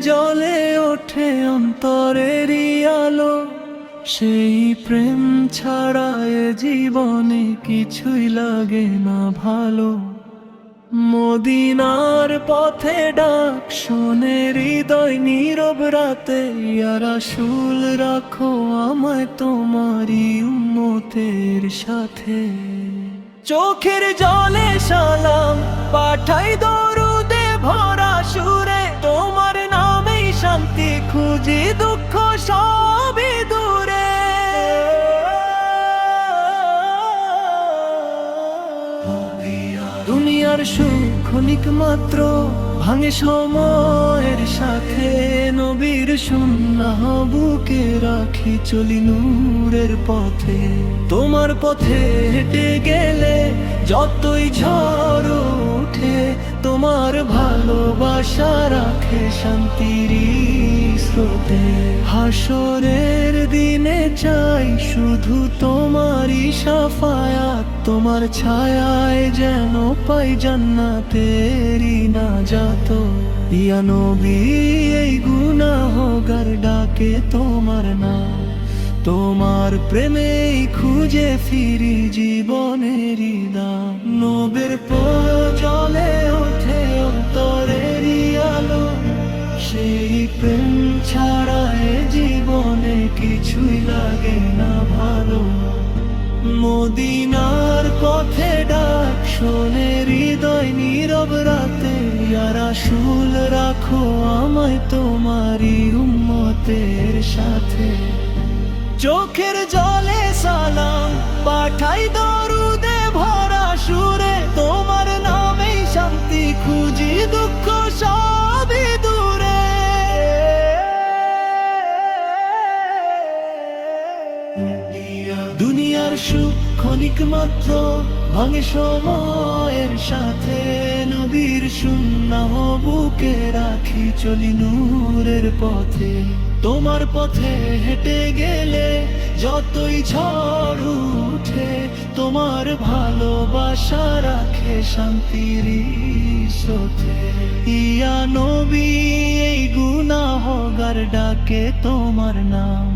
জ্বলে ওঠে অন্তরেরই আলো, সেই প্রেম ছাড়া এ জীবনে কিছুই লাগে না ভালো। মদিনার পথে ডাক শোনে হৃদয় নীরব রাতে, ইয়া রাসূল রাখো আমায় তোমারই উম্মতের সাথে। চোখের জলে সালাম পাঠাই দরুদে ভরা সুরে, তোমার নামেই শান্তি খুঁজি দুঃখ সবই দূরে। দুনিয়ার সুখ ক্ষণিক মাত্র ভাঙে সময়ের সাথে, নবীর সুন্নাহ বুকে রাখি চলি নূরের পথে। তোমার পথে হেঁটে গেলে যতই ঝড় ওঠে, তোমার ভালোবাসা রাখে শান্তির স্রোতে। হাসরের দিনে চাই শুধু তোমারই শাফায়াত, তোমার ছায়ায় যেন পাই জান্নাতেরই নাজাত। ইয়া নবী এই গুনাহগার ডাকে তোমার নাম, তোমার প্রেমেই খুঁজে ফিরি জীবনেরই দাম। নবীর জলে ওঠে অন্তরেরই আলো, সেই প্রেম ছাড়া এ জীবনে কিছুই লাগে না ভালো। মদিনার পথে ডাক শোনে হৃদয় নীরব রাতে, ইয়া রাসূল রাখো আমায় তোমারই উম্মতের সাথে। চোখের জলে সালাম পাঠাই দরুদে ভরা সুরে, তোমার নামেই শান্তি খুঁজি দুঃখ সবই দূরে। দুনিয়ার সুখ ক্ষণিক মাত্র ভাঙে সময়ের সাথে, নবীর সুন্নাহ বুকে রাখি চলি নূরের পথে। তোমার পথে হেঁটে গেলে যতই ঝড় উঠে, তোমার ভালোবাসা রাখে শান্তির স্রোতে। ইয়া নবী এই গুনাহগার ডাকে তোমার নাম,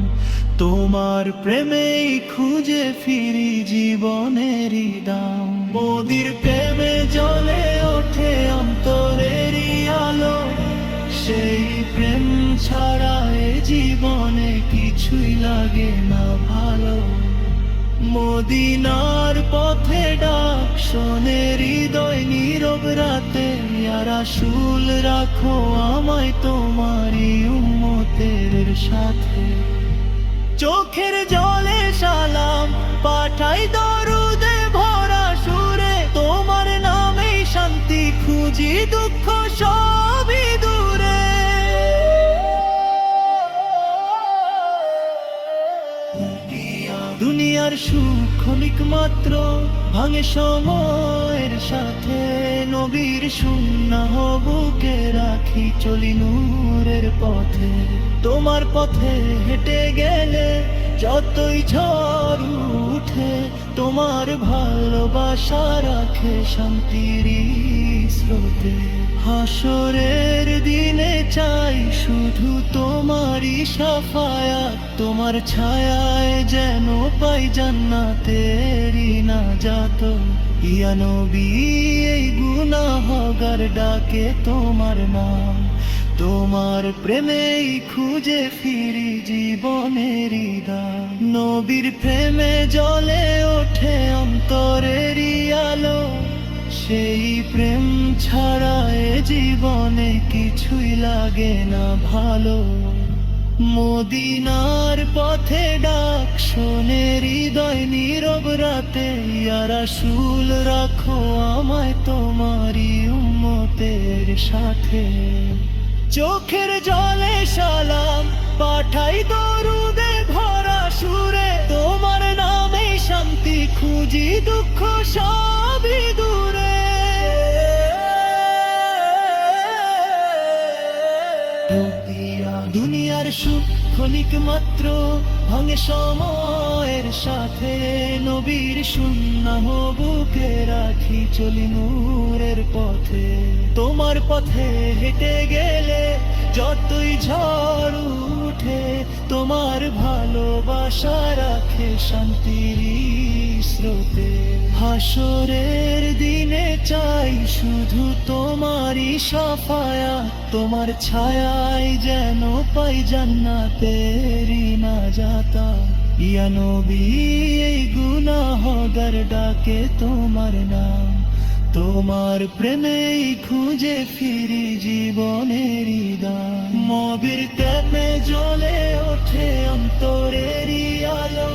তোমার প্রেমেই খুঁজে ফিরি জীবনেরই দাম। মোদির প্রেমে জ্বলে ওঠে অন্তরেরই আলো, সেই প্রেম ছাড়া এ জীবনে কিছুই লাগে না ভালো। মদিনার পথে ডাক শোনে হৃদয় নীরব রাতে, ইয়া রাসূল রাখো আমায় তোমারই উম্মতের সাথে। চোখের জলে সালাম পাঠাই দরুদে ভরা সুরে, তোমার নামেই শান্তি খুঁজি দুঃখ সবই দূরে। দুনিয়ার সুখ ক্ষণিক মাত্র ভাঙে সময়ের সাথে, নবীর সুন্নাহ বুকে রাখি চলি নূরের পথে। তোমার পথে হেঁটে গেলে যতই ঝড় উঠে, তোমার ভালোবাসা রাখে শান্তির স্রোতে। হাসরের দিনে চাই শুধু তোমারই শাফায়াত, তোমার ছায়ায় যেন পাই জান্নাতেরই নাজাত। ইয়া নবী এই গুনাহগার ডাকে তোমার নাম, তোমার প্রেমেই খুঁজে ফিরি জীবনেরই দাম। নবীর প্রেমে জ্বলে ওঠে অন্তরেরই আলো, সেই প্রেম ছাড়া এ জীবনে কিছুই লাগে না ভালো। মদিনার পথে ডাক শোনে হৃদয় নীরব রাতে, ইয়া রাসূল রাখো আমায় তোমারই উম্মতের সাথে। চোখের জলে সালাম পাঠাই দরুদে ভরা সুরে, তোমার নামেই শান্তি খুঁজি দুঃখ সবই দূরে। দুনিয়ার সুখ ক্ষণিক মাত্র ভাঙে সময়ের সাথে, নবীর সুন্নাহ বুকে রাখি চলি নূরের পথে। তোমার পথে হেঁটে গেলে যতই ঝড় উঠে, তোমার ভালোবাসা রাখে শান্তির স্রোতে। হাসরের দিনে চাই শুধু তোমারই সাফায়াত, তোমার ছায়ায় যেন পাই জান্নাতেরি নাজাতা। ইয়া নবী এই গুনাহগার ডাকে তোমার নাম, তোমার প্রেমেই খুঁজে ফিরি জীবনেরই দাম। নবীর প্রেমে জ্বলে ওঠে অন্তরেরই আলো,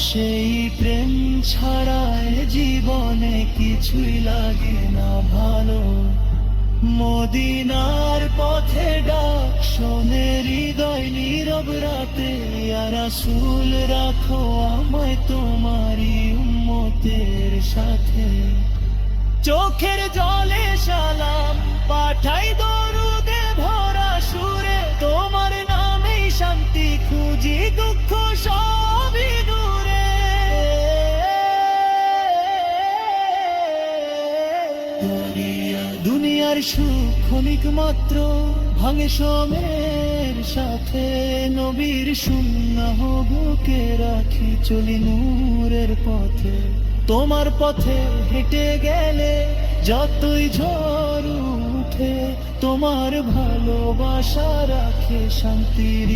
সেই প্রেম ছাড়া এ জীবনে কিছুই লাগে না ভালো। মদিনার পথে ডাক শোনে হৃদয় নীরব রাতে, ইয়া রাসূল রাখো আমায় তোমারই উম্মতের সাথে। চোখের জলে সালাম পাঠাই দরুদে ভরা সুরে, তোমার নামেই শান্তি খুঁজি দুঃখ সবই দূরে। দুনিয়ার সুখ ক্ষণিক মাত্র ভাঙে সময়ের সাথে, নবীর সুন্নাহ বুকে রাখি চলি নূরের পথে। তোমার পথে হেঁটে গেলে যতই ঝড় উঠে, তোমার ভালোবাসা রাখে শান্তির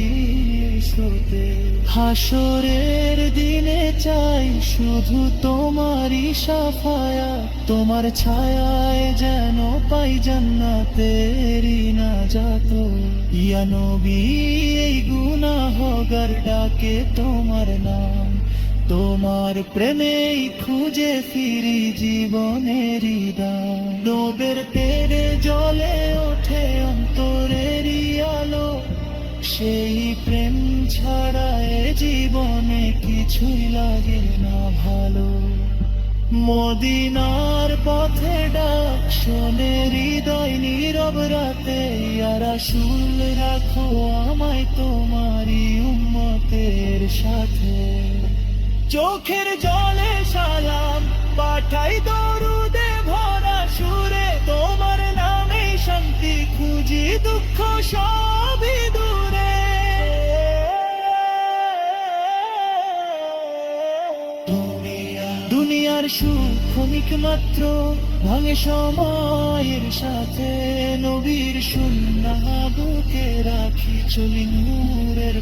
স্রোতে। হাসরের দিনে চাই শুধু তোমারই সাফায়াত, তোমার ছায়ায় যেন পাই জান্নাতেরি নাজাত। ইয়া নবী এই গুনাহগার ডাকে তোমার নাম, তোমার প্রেমেই খুঁজে ফিরি জীবনেরই দাম। নবের তেরে জ্বলে ওঠে অন্তরেরই আলো, সেই প্রেম ছাড়া এ জীবনে কিছুই লাগে না ভালো। মদিনার পথে ডাক শোনে হৃদয় নীরব রাতে, ইয়া রাসূল রাখো আমায় তোমারই উম্মতের সাথে। চোখের জলে সালাম পাঠাই দরুদে ভরা সুরে, তোমার নামে শান্তি খুঁজি দুঃখ সবই দূরে। দুনিয়ার সুখ ক্ষণিক মাত্র ভাঙে সময়ের সাথে, নবীর সুন্নাহ বুকে রাখি চলি নূরের